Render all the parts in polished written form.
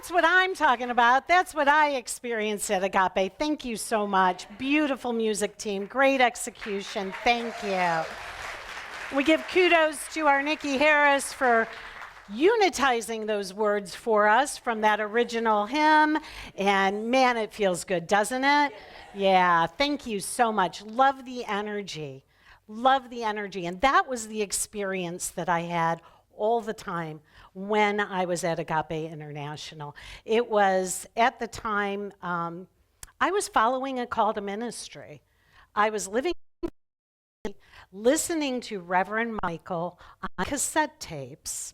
That's what I'm talking about. That's what I experienced at Agape. Thank you so much. Beautiful music team. Great execution. Thank you. We give kudos to our Nikki Harris for unitizing those words for us from that original hymn. And man, it feels good, doesn't it? Yeah, thank you so much. Love the energy. Love the energy. And that was the experience that I had all the time when I was at Agape International. It was at the time I was following a call to ministry. I was living, listening to Reverend Michael on cassette tapes.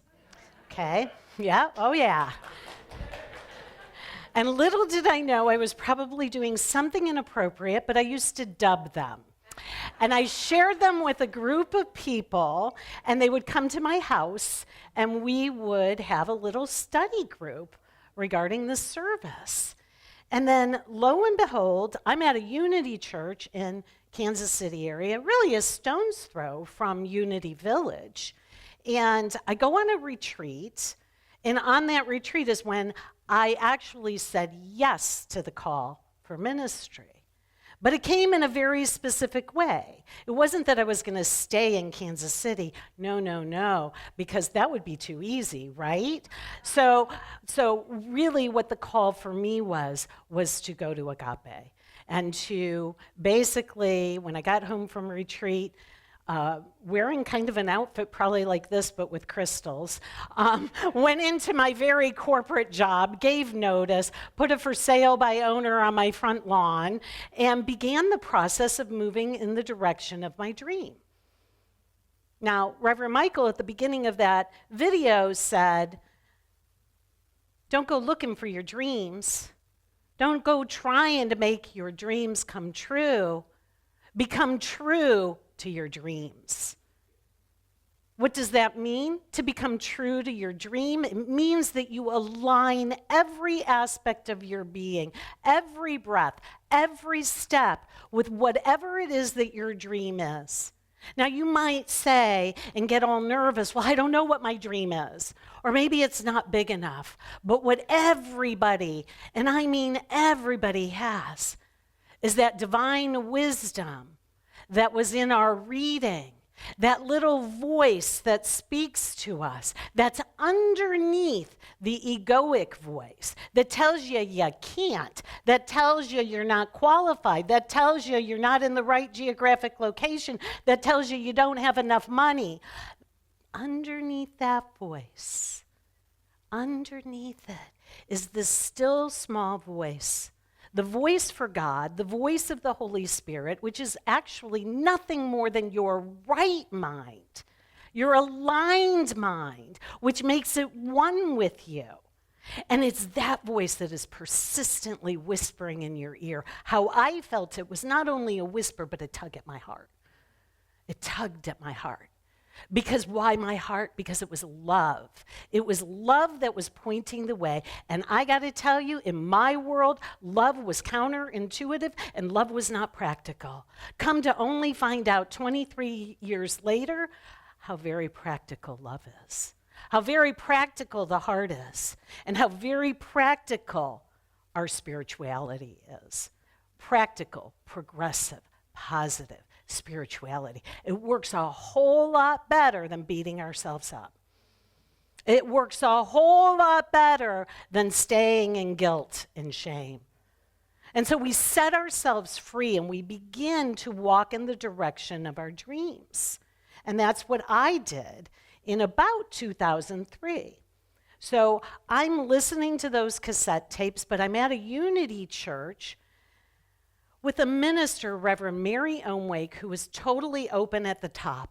Okay, yeah, oh yeah. And little did I know I was probably doing something inappropriate, but I used to dub them. And I shared them with a group of people, and they would come to my house, and we would have a little study group regarding the service. And then, lo and behold, I'm at a Unity church in Kansas City area, really a stone's throw from Unity Village. And I go on a retreat, and on that retreat is when I actually said yes to the call for ministry. But it came in a very specific way. It wasn't that I was going to stay in Kansas City. No, because that would be too easy, right? So really what the call for me was to go to Agape and to basically, when I got home from retreat, wearing kind of an outfit probably like this, but with crystals, went into my very corporate job, gave notice, put a for sale by owner on my front lawn, and began the process of moving in the direction of my dream. Now, Reverend Michael at the beginning of that video said, don't go looking for your dreams. Don't go trying to make your dreams come true. Become true to your dreams. What does that mean? To become true to your dream? It means that you align every aspect of your being, every breath, every step with whatever it is that your dream is. Now you might say and get all nervous, well, I don't know what my dream is. Or maybe it's not big enough. But what everybody, and I mean everybody has, is that divine wisdom that was in our reading, that little voice that speaks to us, that's underneath the egoic voice, that tells you you can't, that tells you you're not qualified, that tells you you're not in the right geographic location, that tells you you don't have enough money. Underneath that voice, underneath it, is this still small voice. The voice for God, the voice of the Holy Spirit, which is actually nothing more than your right mind, your aligned mind, which makes it one with you. And it's that voice that is persistently whispering in your ear. How I felt it was not only a whisper, but a tug at my heart. It tugged at my heart. Because why my heart? Because it was love. It was love that was pointing the way. And I got to tell you, in my world, love was counterintuitive and love was not practical. Come to only find out 23 years later how very practical love is. How very practical the heart is. And how very practical our spirituality is. Practical, progressive, positive spirituality. It works a whole lot better than beating ourselves up. It works a whole lot better than staying in guilt and shame. And so we set ourselves free and we begin to walk in the direction of our dreams. And that's what I did in about 2003. So I'm listening to those cassette tapes, but I'm at a Unity church with a minister, Reverend Mary Omwake, who was totally open at the top.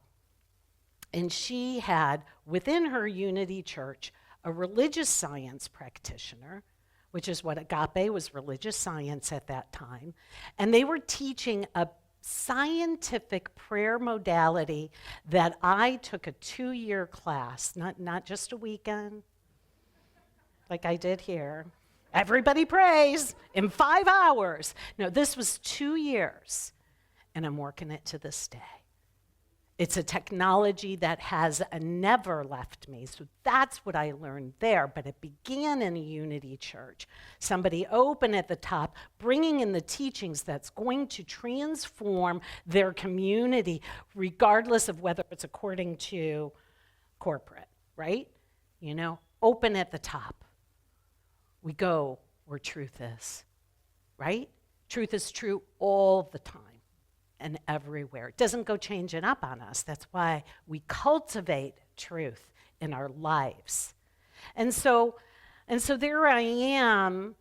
And she had, within her Unity church, a religious science practitioner, which is what Agape was, religious science at that time. And they were teaching a scientific prayer modality that I took a 2-year class, not just a weekend, like I did here. Everybody prays in 5 hours. No, this was 2 years, and I'm working it to this day. It's a technology that has never left me. So that's what I learned there. But it began in a unity church. Somebody open at the top, bringing in the teachings that's going to transform their community, regardless of whether it's according to corporate, right? You know, open at the top. We go where truth is, right? Truth is true all the time and everywhere. It doesn't go changing up on us. That's why we cultivate truth in our lives. And so there I am,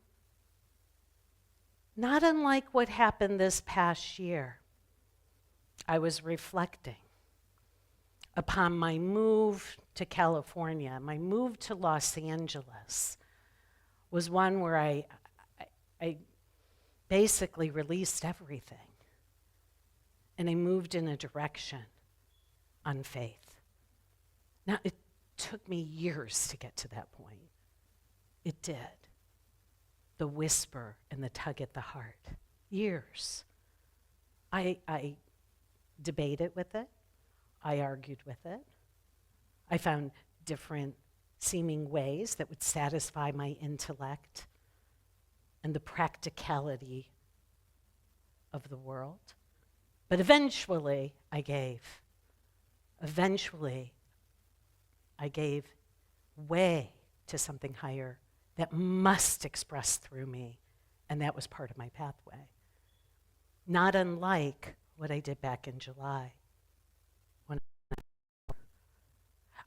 not unlike what happened this past year. I was reflecting upon my move to California. My move to Los Angeles was one where I basically released everything. And I moved in a direction on faith. Now, it took me years to get to that point. It did. The whisper and the tug at the heart. Years. I debated with it. I argued with it. I found different seeming ways that would satisfy my intellect and the practicality of the world. But eventually, I gave. Eventually, I gave way to something higher that must express through me, and that was part of my pathway. Not unlike what I did back in July.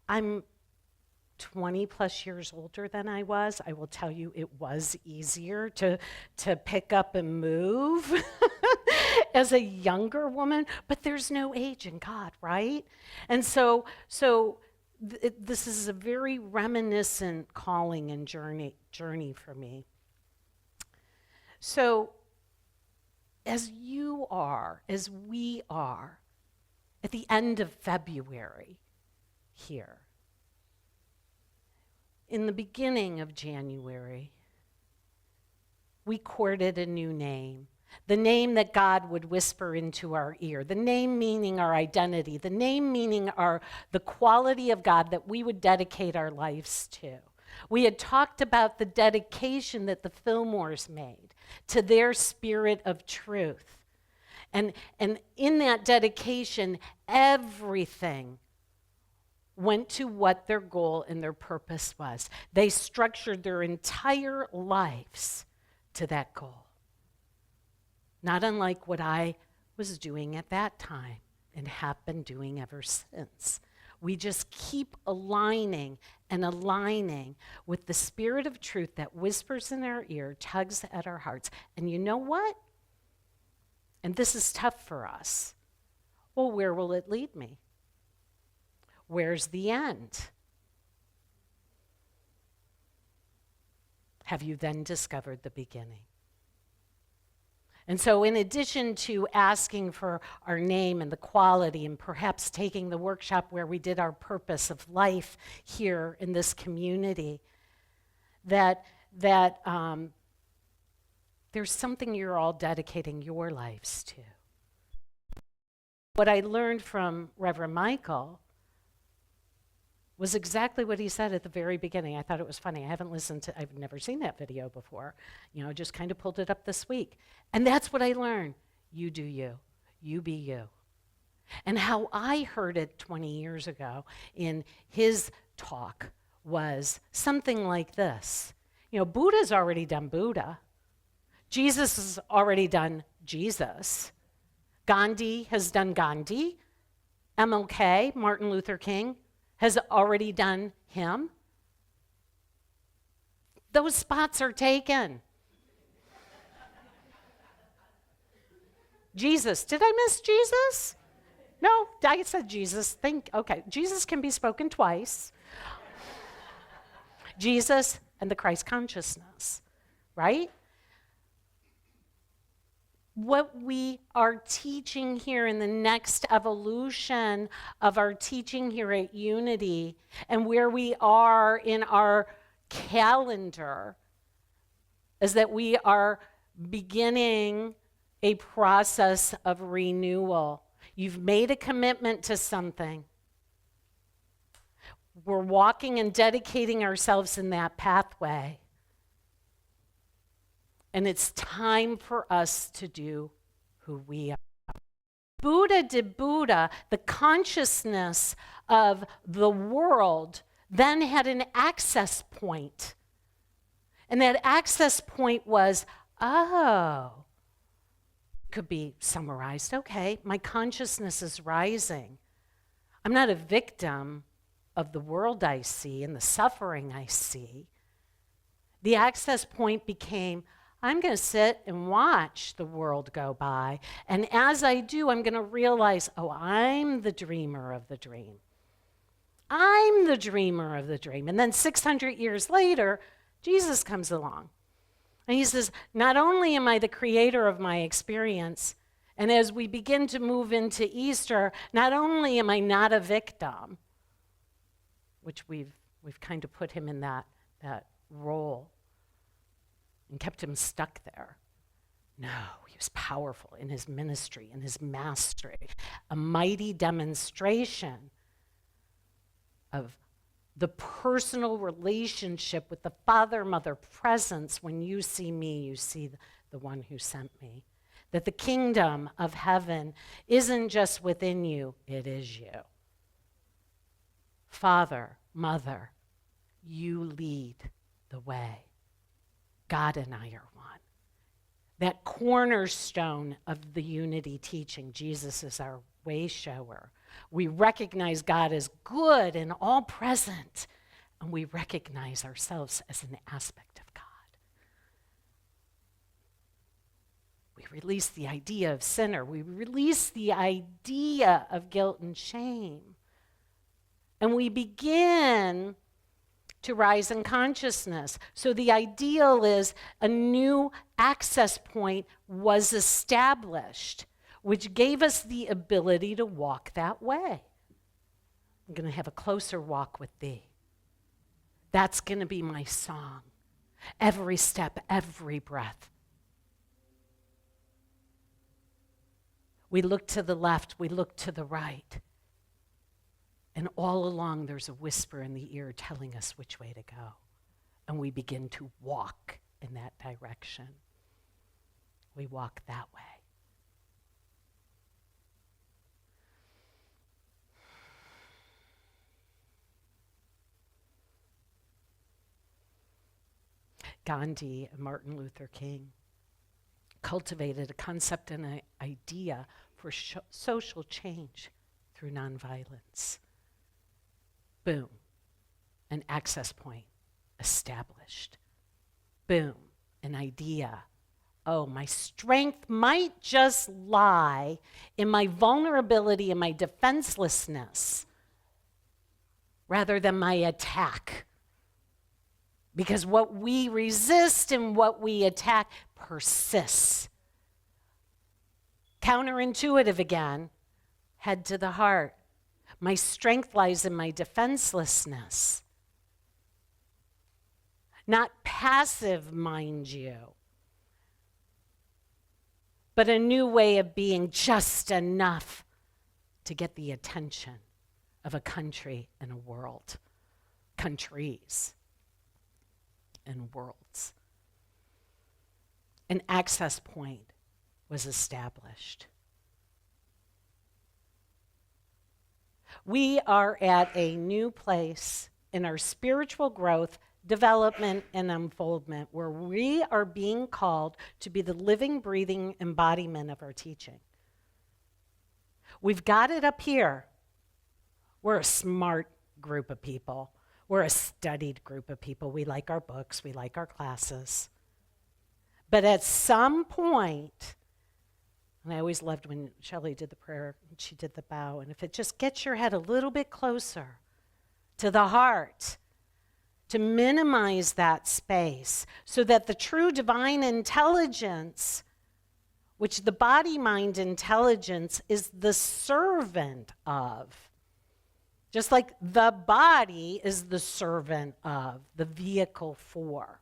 I'm 20 plus years older than I was. I will tell you it was easier to pick up and move as a younger woman, but there's no age in God, right? And so this is a very reminiscent calling and journey for me. So as you are, as we are, at the end of February here, in the beginning of January, we courted a new name, the name that God would whisper into our ear, the name meaning our identity, the name meaning the quality of God that we would dedicate our lives to. We had talked about the dedication that the Fillmores made to their spirit of truth. And in that dedication, everything went to what their goal and their purpose was. They structured their entire lives to that goal. Not unlike what I was doing at that time and have been doing ever since. We just keep aligning and aligning with the spirit of truth that whispers in our ear, tugs at our hearts. And you know what? And this is tough for us. Well, where will it lead me? Where's the end? Have you then discovered the beginning? And so in addition to asking for our name and the quality and perhaps taking the workshop where we did our purpose of life here in this community, that there's something you're all dedicating your lives to. What I learned from Reverend Michael was exactly what he said at the very beginning. I thought it was funny. I've never seen that video before. Just kind of pulled it up this week. And that's what I learned. You do you. You be you. And how I heard it 20 years ago in his talk was something like this. Buddha's already done Buddha. Jesus has already done Jesus. Gandhi has done Gandhi. MLK, Martin Luther King, has already done him. Those spots are taken. Jesus, did I miss Jesus? No, I said Jesus. Okay, Jesus can be spoken twice. Jesus and the Christ consciousness, right? What we are teaching here in the next evolution of our teaching here at Unity and where we are in our calendar is that we are beginning a process of renewal. You've made a commitment to something. We're walking and dedicating ourselves in that pathway. And it's time for us to do who we are. Buddha did Buddha, the consciousness of the world then had an access point. And that access point was, could be summarized, okay, my consciousness is rising. I'm not a victim of the world I see and the suffering I see. The access point became, I'm going to sit and watch the world go by. And as I do, I'm going to realize, I'm the dreamer of the dream. I'm the dreamer of the dream. And then 600 years later, Jesus comes along. And he says, not only am I the creator of my experience, and as we begin to move into Easter, not only am I not a victim, which we've kind of put him in that role and kept him stuck there. No, he was powerful in his ministry, in his mastery, a mighty demonstration of the personal relationship with the Father-Mother presence. When you see me, you see the one who sent me. That the kingdom of heaven isn't just within you, it is you. Father, Mother, you lead the way. God and I are one. That cornerstone of the unity teaching, Jesus is our way shower. We recognize God as good and all present, and we recognize ourselves as an aspect of God. We release the idea of sinner. We release the idea of guilt and shame. And we begin to rise in consciousness. So the ideal is a new access point was established, which gave us the ability to walk that way. I'm going to have a closer walk with thee. That's going to be my song. Every step, every breath. We look to the left, we look to the right. And all along, there's a whisper in the ear telling us which way to go. And we begin to walk in that direction. We walk that way. Gandhi and Martin Luther King cultivated a concept and an idea for social change through nonviolence. Boom, an access point established. Boom, an idea. Oh, my strength might just lie in my vulnerability and my defenselessness rather than my attack. Because what we resist and what we attack persists. Counterintuitive again, head to the heart. My strength lies in my defenselessness. Not passive, mind you, but a new way of being just enough to get the attention of a country and a world. Countries and worlds. An access point was established. We are at a new place in our spiritual growth, development, and unfoldment where we are being called to be the living, breathing embodiment of our teaching. We've got it up here. We're a smart group of people. We're a studied group of people. We like our books. We like our classes. But at some point, and I always loved when Shelley did the prayer and she did the bow, and if it just gets your head a little bit closer to the heart, to minimize that space so that the true divine intelligence, which the body-mind intelligence is the servant of, just like the body is the servant of, the vehicle for.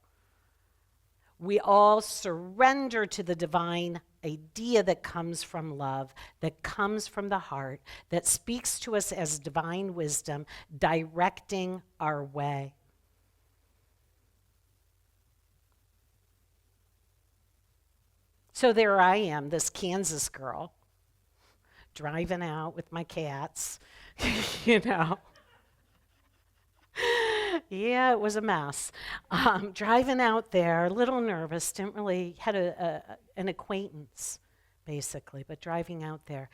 We all surrender to the divine idea that comes from love, that comes from the heart, that speaks to us as divine wisdom, directing our way. So there I am, this Kansas girl, driving out with my cats, you know. Yeah, it was a mess. Driving out there, a little nervous, didn't really, had an acquaintance, basically, but driving out there,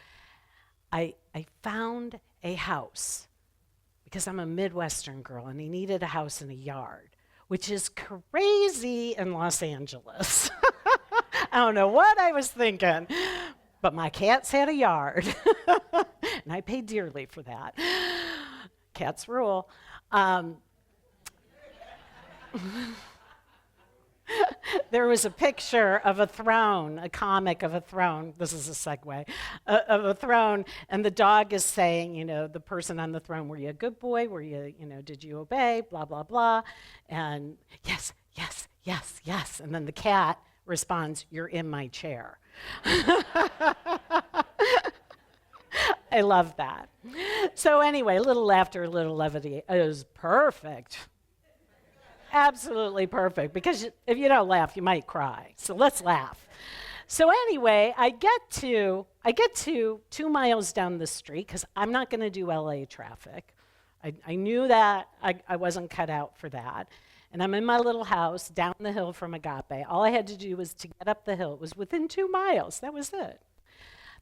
I found a house, because I'm a Midwestern girl, and he needed a house and a yard, which is crazy in Los Angeles. I don't know what I was thinking, but my cats had a yard, and I paid dearly for that. Cats rule. There was a picture of a throne, a comic of a throne. This is a segue, of a throne, and the dog is saying, you know, the person on the throne, were you a good boy? Were you, did you obey? Blah, blah, blah. And yes, yes, yes, yes. And then the cat responds, you're in my chair. I love that. So anyway, a little laughter, a little levity. It was perfect. Absolutely perfect, because if you don't laugh, you might cry. So let's laugh. So anyway, I get to 2 miles down the street, because I'm not going to do LA traffic. I knew that I wasn't cut out for that. And I'm in my little house down the hill from Agape. All I had to do was to get up the hill. It was within 2 miles. That was it.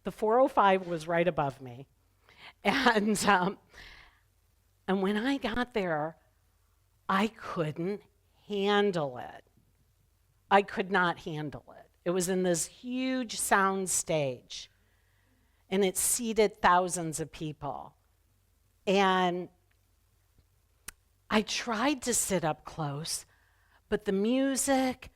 The 405 was right above me. And when I got there, I couldn't handle it. I could not handle it. It was in this huge sound stage, and it seated thousands of people. And I tried to sit up close, but the music,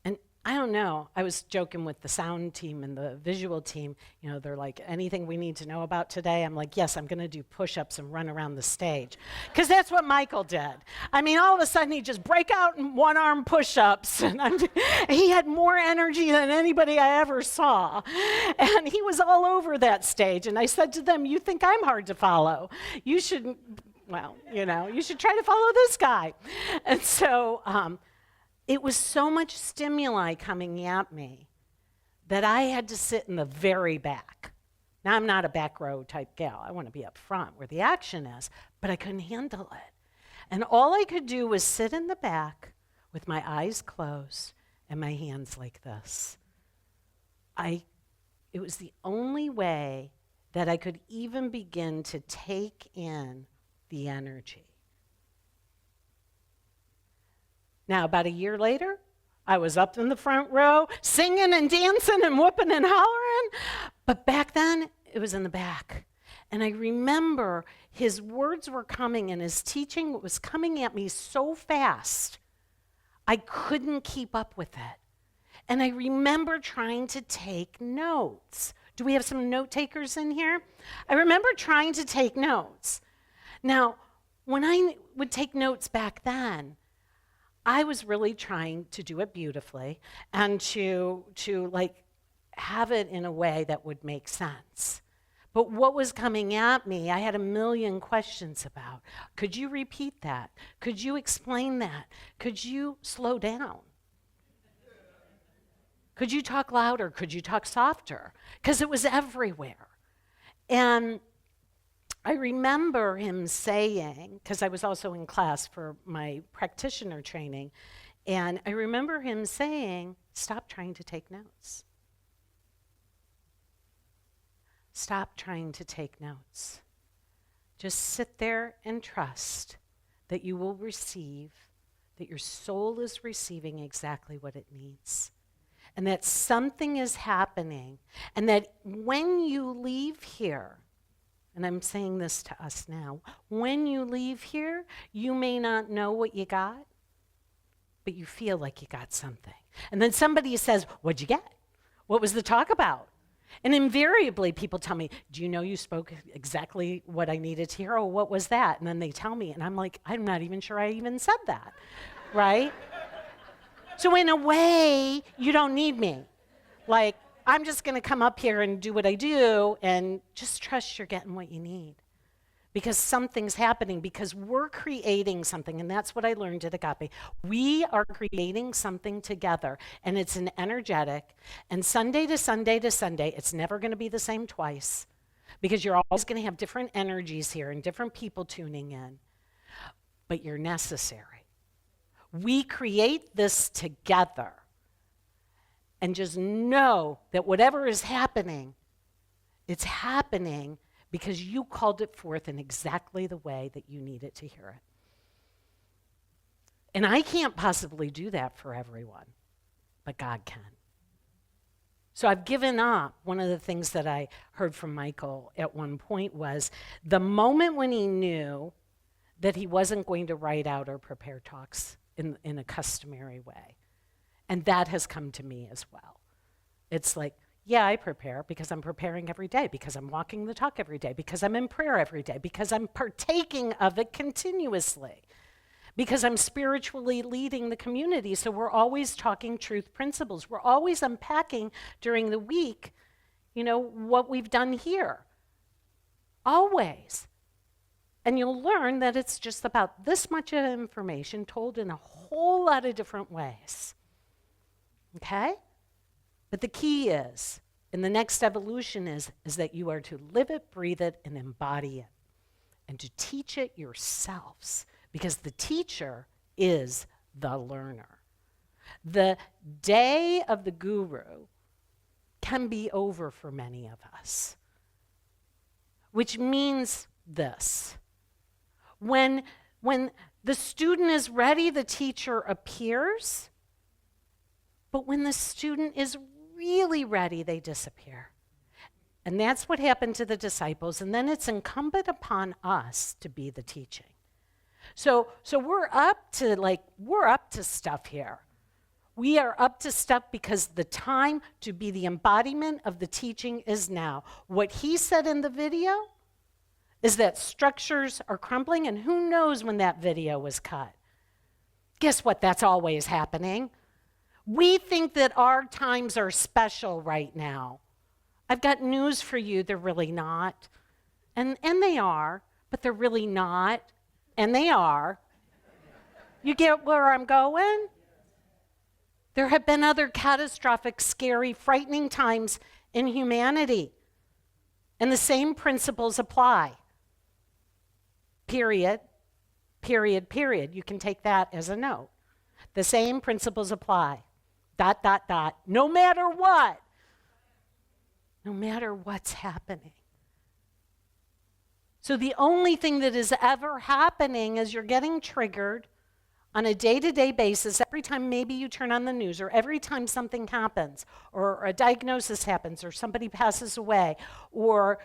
and I don't know, I was joking with the sound team and the visual team, they're like, anything we need to know about today? I'm like, yes, I'm gonna do push-ups and run around the stage. Because that's what Michael did. I mean, all of a sudden he'd just break out in one-arm push-ups, and he had more energy than anybody I ever saw. And he was all over that stage, and I said to them, you think I'm hard to follow? You should, you should try to follow this guy. And so, it was so much stimuli coming at me that I had to sit in the very back. Now, I'm not a back row type gal. I want to be up front where the action is, but I couldn't handle it. And all I could do was sit in the back with my eyes closed and my hands like this. It was the only way that I could even begin to take in the energy. Now, about a year later, I was up in the front row, singing and dancing and whooping and hollering. But back then, it was in the back. And I remember his words were coming and his teaching was coming at me so fast, I couldn't keep up with it. And I remember trying to take notes. Do we have some note takers in here? I remember trying to take notes. Now, when I would take notes back then, I was really trying to do it beautifully and to have it in a way that would make sense. But what was coming at me, I had a million questions about. Could you repeat that? Could you explain that? Could you slow down? Could you talk louder? Could you talk softer? Because it was everywhere. And I remember him saying, because I was also in class for my practitioner training, and I remember him saying, stop trying to take notes. Stop trying to take notes. Just sit there and trust that you will receive, that your soul is receiving exactly what it needs, and that something is happening, and that when you leave here, and I'm saying this to us now, when you leave here, you may not know what you got, but you feel like you got something. And then somebody says, what'd you get? What was the talk about? And invariably people tell me, do you know you spoke exactly what I needed to hear? Oh, what was that? And then they tell me, and I'm like, I'm not even sure I even said that, right? So in a way, you don't need me. Like, I'm just going to come up here and do what I do and just trust you're getting what you need. Because something's happening, because we're creating something, and that's what I learned at Agape. We are creating something together, and it's an energetic, and Sunday to Sunday to Sunday, it's never going to be the same twice, because you're always going to have different energies here and different people tuning in, but you're necessary. We create this together, and just know that whatever is happening, it's happening because you called it forth in exactly the way that you needed to hear it. And I can't possibly do that for everyone, but God can. So I've given up. One of the things that I heard from Michael at one point was the moment when he knew that he wasn't going to write out or prepare talks in a customary way. And that has come to me as well. It's like, yeah, I prepare because I'm preparing every day, because I'm walking the talk every day, because I'm in prayer every day, because I'm partaking of it continuously, because I'm spiritually leading the community. So we're always talking truth principles. We're always unpacking during the week, what we've done here. Always. And you'll learn that it's just about this much of information told in a whole lot of different ways. Okay? But the key is, and the next evolution is that you are to live it, breathe it, and embody it. And to teach it yourselves. Because the teacher is the learner. The day of the guru can be over for many of us. Which means this. When the student is ready, the teacher appears. But when the student is really ready, they disappear. And that's what happened to the disciples. And then it's incumbent upon us to be the teaching. So we're up to stuff here. We are up to stuff because the time to be the embodiment of the teaching is now. What he said in the video is that structures are crumbling, and who knows when that video was cut. Guess what? That's always happening. We think that our times are special right now. I've got news for you, they're really not. And they are, but they're really not. And they are. You get where I'm going? There have been other catastrophic, scary, frightening times in humanity. And the same principles apply. Period, period, period. You can take that as a note. The same principles apply. ... No matter what. No matter what's happening. So the only thing that is ever happening is you're getting triggered on a day-to-day basis every time maybe you turn on the news, or every time something happens, or a diagnosis happens, or somebody passes away, or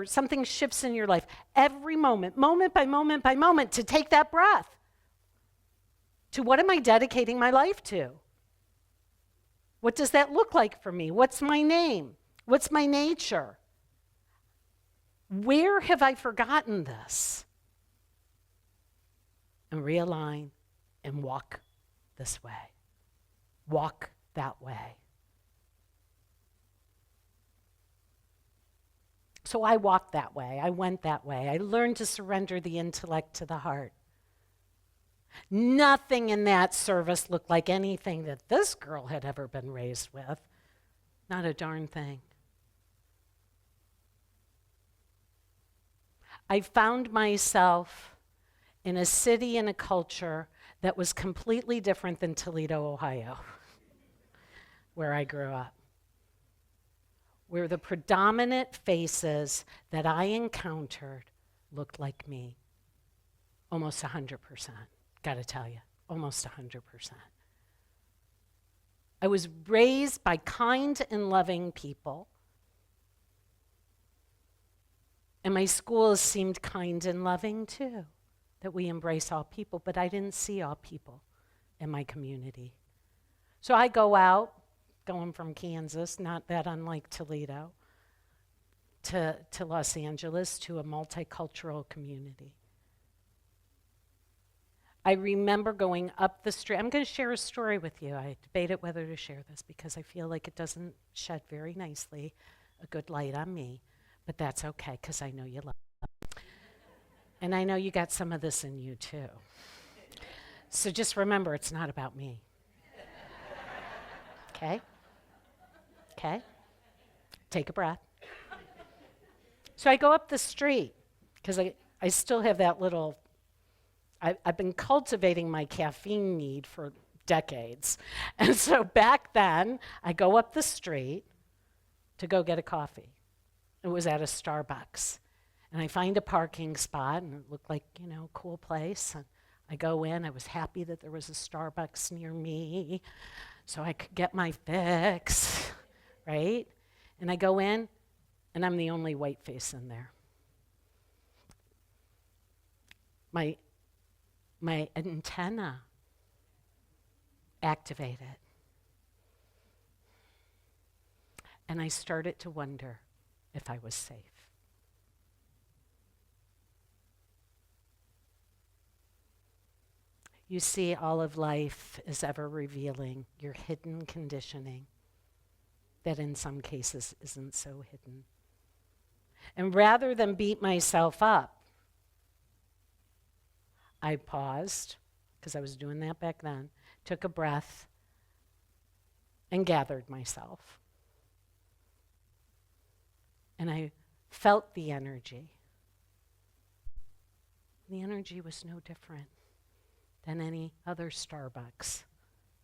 something shifts in your life. Every moment by moment by moment, to take that breath. To what am I dedicating my life to? What does that look like for me? What's my name? What's my nature? Where have I forgotten this? And realign and walk this way. Walk that way. So I walked that way. I went that way. I learned to surrender the intellect to the heart. Nothing in that service looked like anything that this girl had ever been raised with. Not a darn thing. I found myself in a city and a culture that was completely different than Toledo, Ohio, where I grew up. Where the predominant faces that I encountered looked like me. Almost 100%. Gotta tell you, almost 100%. I was raised by kind and loving people. And my schools seemed kind and loving too, that we embrace all people, but I didn't see all people in my community. So I go out, going from Kansas, not that unlike Toledo, to Los Angeles, to a multicultural community. I remember going up the street. I'm going to share a story with you. I debated whether to share this because I feel like it doesn't shed very nicely a good light on me, but that's okay because I know you love it. And I know you got some of this in you too. So just remember, it's not about me. Okay? Okay? Take a breath. So I go up the street because I still have that little, I've been cultivating my caffeine need for decades. And so back then, I go up the street to go get a coffee. It was at a Starbucks. And I find a parking spot, and it looked like, you know, a cool place. And I go in. I was happy that there was a Starbucks near me so I could get my fix, right? And I go in, and I'm the only white face in there. My antenna activated. And I started to wonder if I was safe. You see, all of life is ever revealing your hidden conditioning that in some cases isn't so hidden. And rather than beat myself up, I paused, because I was doing that back then, took a breath, and gathered myself. And I felt the energy. The energy was no different than any other Starbucks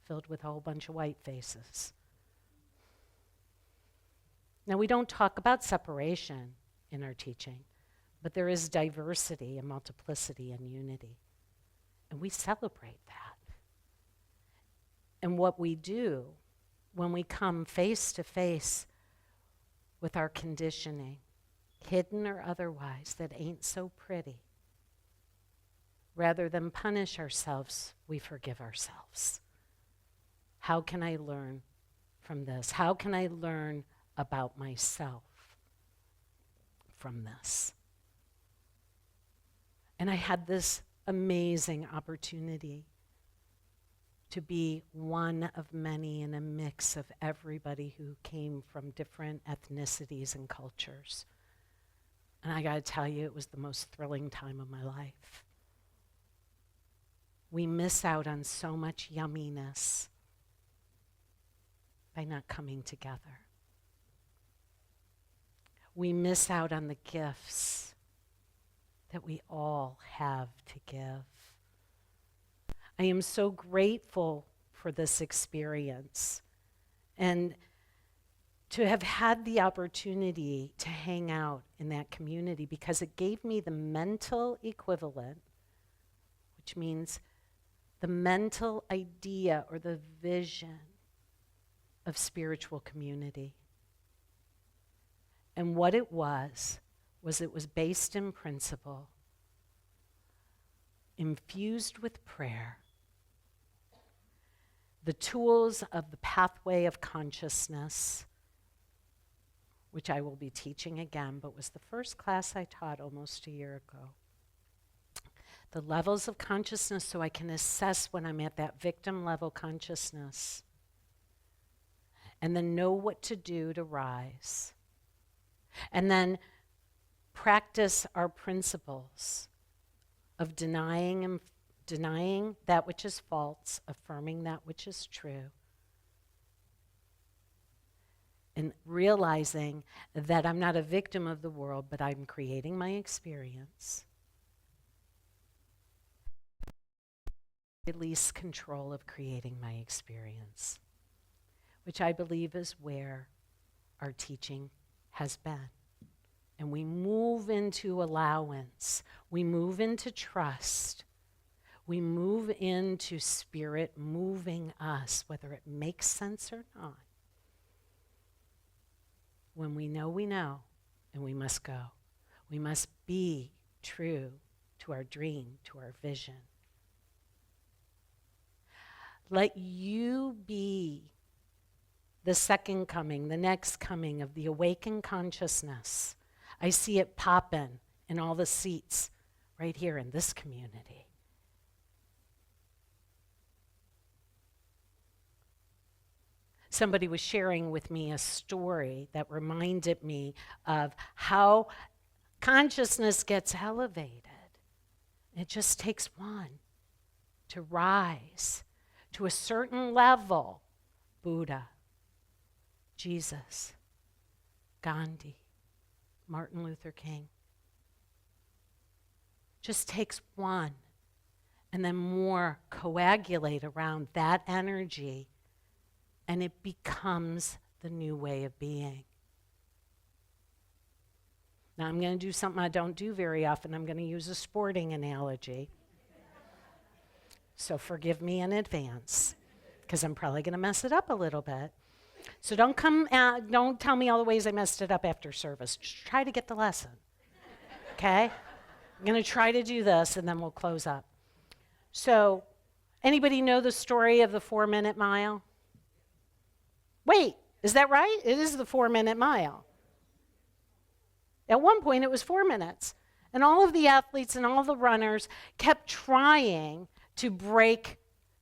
filled with a whole bunch of white faces. Now, we don't talk about separation in our teaching, but there is diversity and multiplicity and unity. And we celebrate that. And what we do when we come face to face with our conditioning, hidden or otherwise, that ain't so pretty, rather than punish ourselves, we forgive ourselves. How can I learn from this? How can I learn about myself from this? And I had this amazing opportunity to be one of many in a mix of everybody who came from different ethnicities and cultures. And I got to tell you, it was the most thrilling time of my life. We miss out on so much yumminess by not coming together. We miss out on the gifts that we all have to give. I am so grateful for this experience and to have had the opportunity to hang out in that community, because it gave me the mental equivalent, which means the mental idea or the vision of spiritual community. And what it was based in principle, infused with prayer, the tools of the pathway of consciousness, which I will be teaching again, but was the first class I taught almost a year ago. The levels of consciousness, so I can assess when I'm at that victim level consciousness, and then know what to do to rise. And then practice our principles of denying that which is false, affirming that which is true, and realizing that I'm not a victim of the world, but I'm creating my experience. Release control of creating my experience, which I believe is where our teaching has been. And we move into allowance. We move into trust. We move into spirit moving us, whether it makes sense or not. When we know, and we must go. We must be true to our dream, to our vision. Let you be the second coming, the next coming of the awakened consciousness. I see it popping in all the seats right here in this community. somebody was sharing with me a story that reminded me of how consciousness gets elevated. It just takes one to rise to a certain level. Buddha, Jesus, Gandhi, Martin Luther King. Just takes one, and then more coagulate around that energy, and it becomes the new way of being. Now I'm going to do something I don't do very often. I'm going to use a sporting analogy. So forgive me in advance, because I'm probably going to mess it up a little bit. So don't tell me all the ways I messed it up after service. Just try to get the lesson, okay? I'm going to try to do this, and then we'll close up. So anybody know the story of the 4-minute mile? Wait, is that right? It is the 4-minute mile. At one point, it was 4 minutes. And all of the athletes and all the runners kept trying to break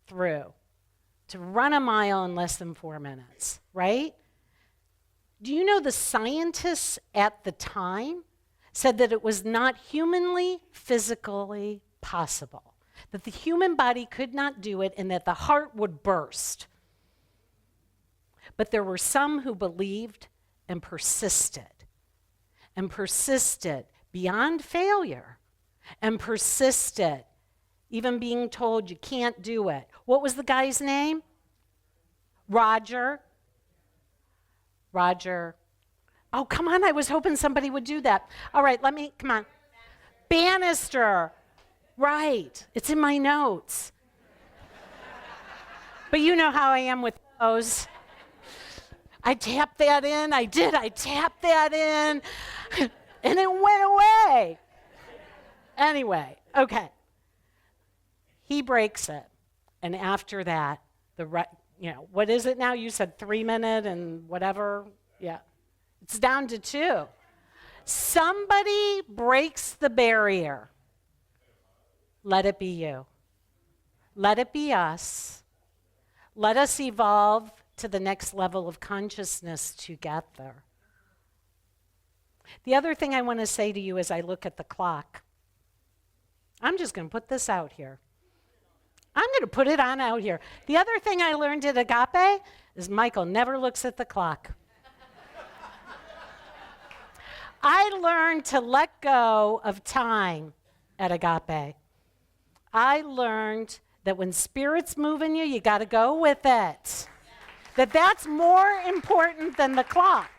through, to run a mile in less than 4 minutes, right? Do you know the scientists at the time said that it was not humanly, physically possible, that the human body could not do it and that the heart would burst? But there were some who believed and persisted beyond failure, and persisted, even being told you can't do it. What was the guy's name? Roger. Oh, come on, I was hoping somebody would do that. All right, come on. Bannister. Right, it's in my notes. But you know how I am with those. I tapped that in, I tapped that in, and it went away. Anyway, okay. He breaks it, and after that, what is it now? You said 3 minute and whatever, yeah. It's down to 2. Somebody breaks the barrier. Let it be you. Let it be us. Let us evolve to the next level of consciousness together. The other thing I want to say to you as I look at the clock, I'm just going to put this out here. I'm going to put it on out here. The other thing I learned at Agape is Michael never looks at the clock. I learned to let go of time at Agape. I learned that when spirit's moving you, you got to go with it. That's more important than the clock.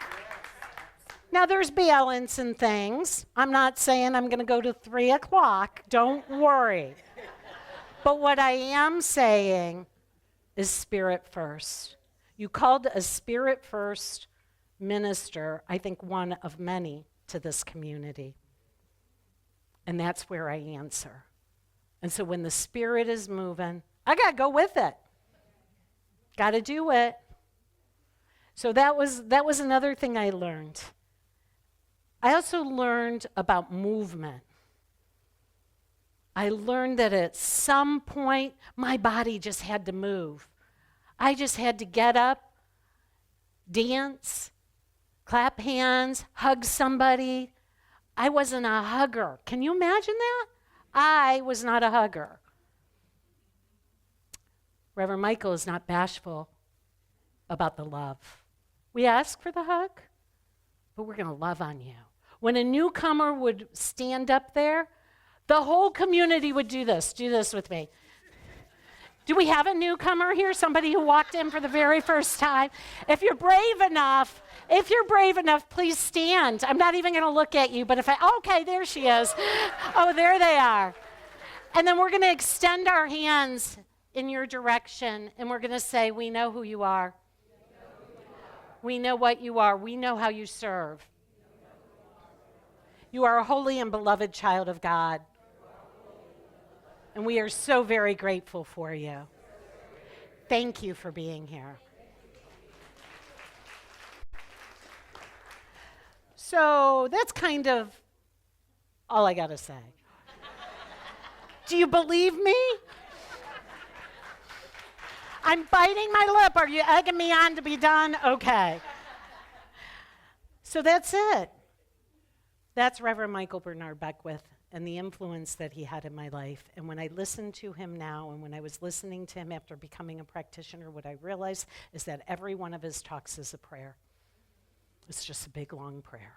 Now, there's balance and things. I'm not saying I'm going to go to 3 o'clock. Don't worry. But what I am saying is spirit first. You called a spirit first minister, I think one of many to this community. And that's where I answer. And so when the spirit is moving, I got to go with it. Got to do it. So that was another thing I learned. I also learned about movement. I learned that at some point, my body just had to move. I just had to get up, dance, clap hands, hug somebody. I wasn't a hugger. Can you imagine that? I was not a hugger. Reverend Michael is not bashful about the love. We ask for the hug, but we're going to love on you. When a newcomer would stand up there, the whole community would do this. Do this with me. Do we have a newcomer here? Somebody who walked in for the very first time? If you're brave enough, please stand. I'm not even going to look at you, but okay, there she is. Oh, there they are. And then we're going to extend our hands in your direction, and we're going to say, we know who you are. We know what you are. We know how you serve. You are a holy and beloved child of God. And we are so very grateful for you. Thank you for being here. So that's kind of all I got to say. Do you believe me? I'm biting my lip. Are you egging me on to be done? Okay. So that's it. That's Reverend Michael Bernard Beckwith and the influence that he had in my life. And when I listen to him now, and when I was listening to him after becoming a practitioner, what I realized is that every one of his talks is a prayer. It's just a big, long prayer.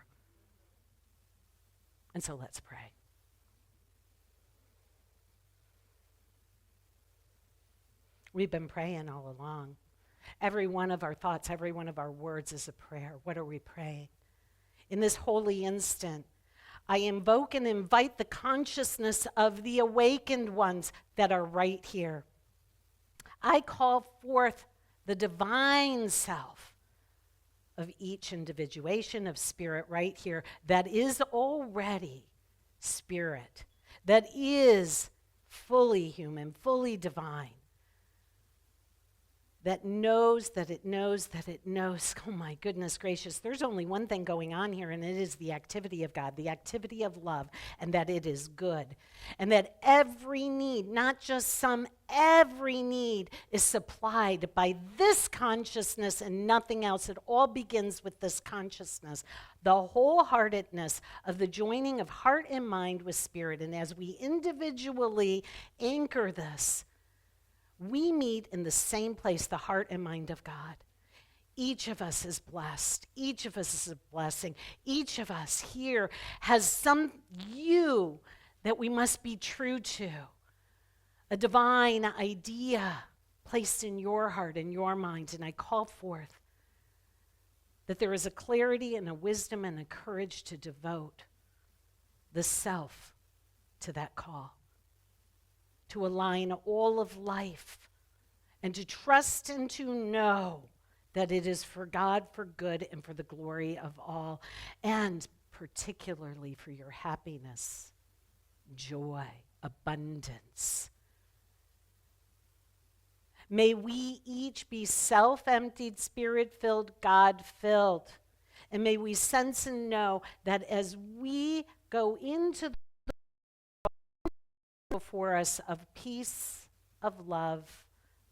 And so let's pray. We've been praying all along. Every one of our thoughts, every one of our words is a prayer. What are we praying? In this holy instant, I invoke and invite the consciousness of the awakened ones that are right here. I call forth the divine self of each individuation of spirit right here that is already spirit, that is fully human, fully divine, that knows that it knows that it knows. Oh my goodness gracious, there's only one thing going on here, and it is the activity of God, the activity of love, and that it is good. And that every need, not just some, every need is supplied by this consciousness and nothing else. It all begins with this consciousness, the wholeheartedness of the joining of heart and mind with spirit. And as we individually anchor this, we meet in the same place, the heart and mind of God. Each of us is blessed. Each of us is a blessing. Each of us here has some you that we must be true to. A divine idea placed in your heart and your mind. And I call forth that there is a clarity and a wisdom and a courage to devote the self to that call, to align all of life, and to trust and to know that it is for God, for good, and for the glory of all, and particularly for your happiness, joy, abundance. May we each be self-emptied, spirit-filled, God-filled, and may we sense and know that as we go into the before us of peace, of love,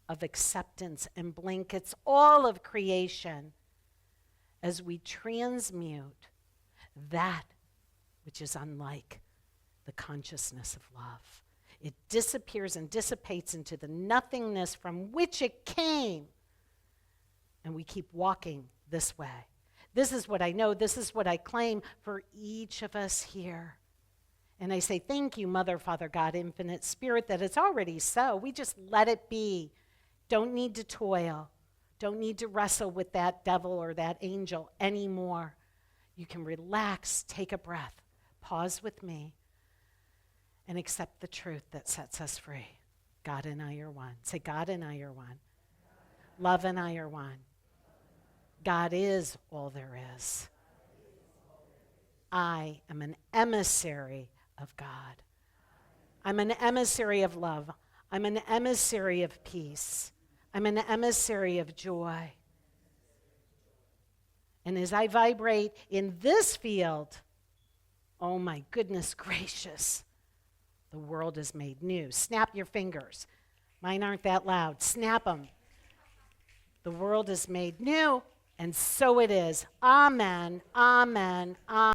of acceptance, and blankets all of creation, as we transmute that which is unlike the consciousness of love. It disappears and dissipates into the nothingness from which it came, and we keep walking this way. This is what I know, this is what I claim for each of us here. And I say, thank you, Mother, Father, God, Infinite Spirit, that it's already so. We just let it be. Don't need to toil. Don't need to wrestle with that devil or that angel anymore. You can relax, take a breath, pause with me, and accept the truth that sets us free. God and I are one. Say, God and I are one. Love and I are one. God is all there is. I am an emissary of God. I'm an emissary of love. I'm an emissary of peace. I'm an emissary of joy. And as I vibrate in this field, oh my goodness gracious, the world is made new. Snap your fingers. Mine aren't that loud. Snap them. The world is made new, and so it is. Amen, amen, amen.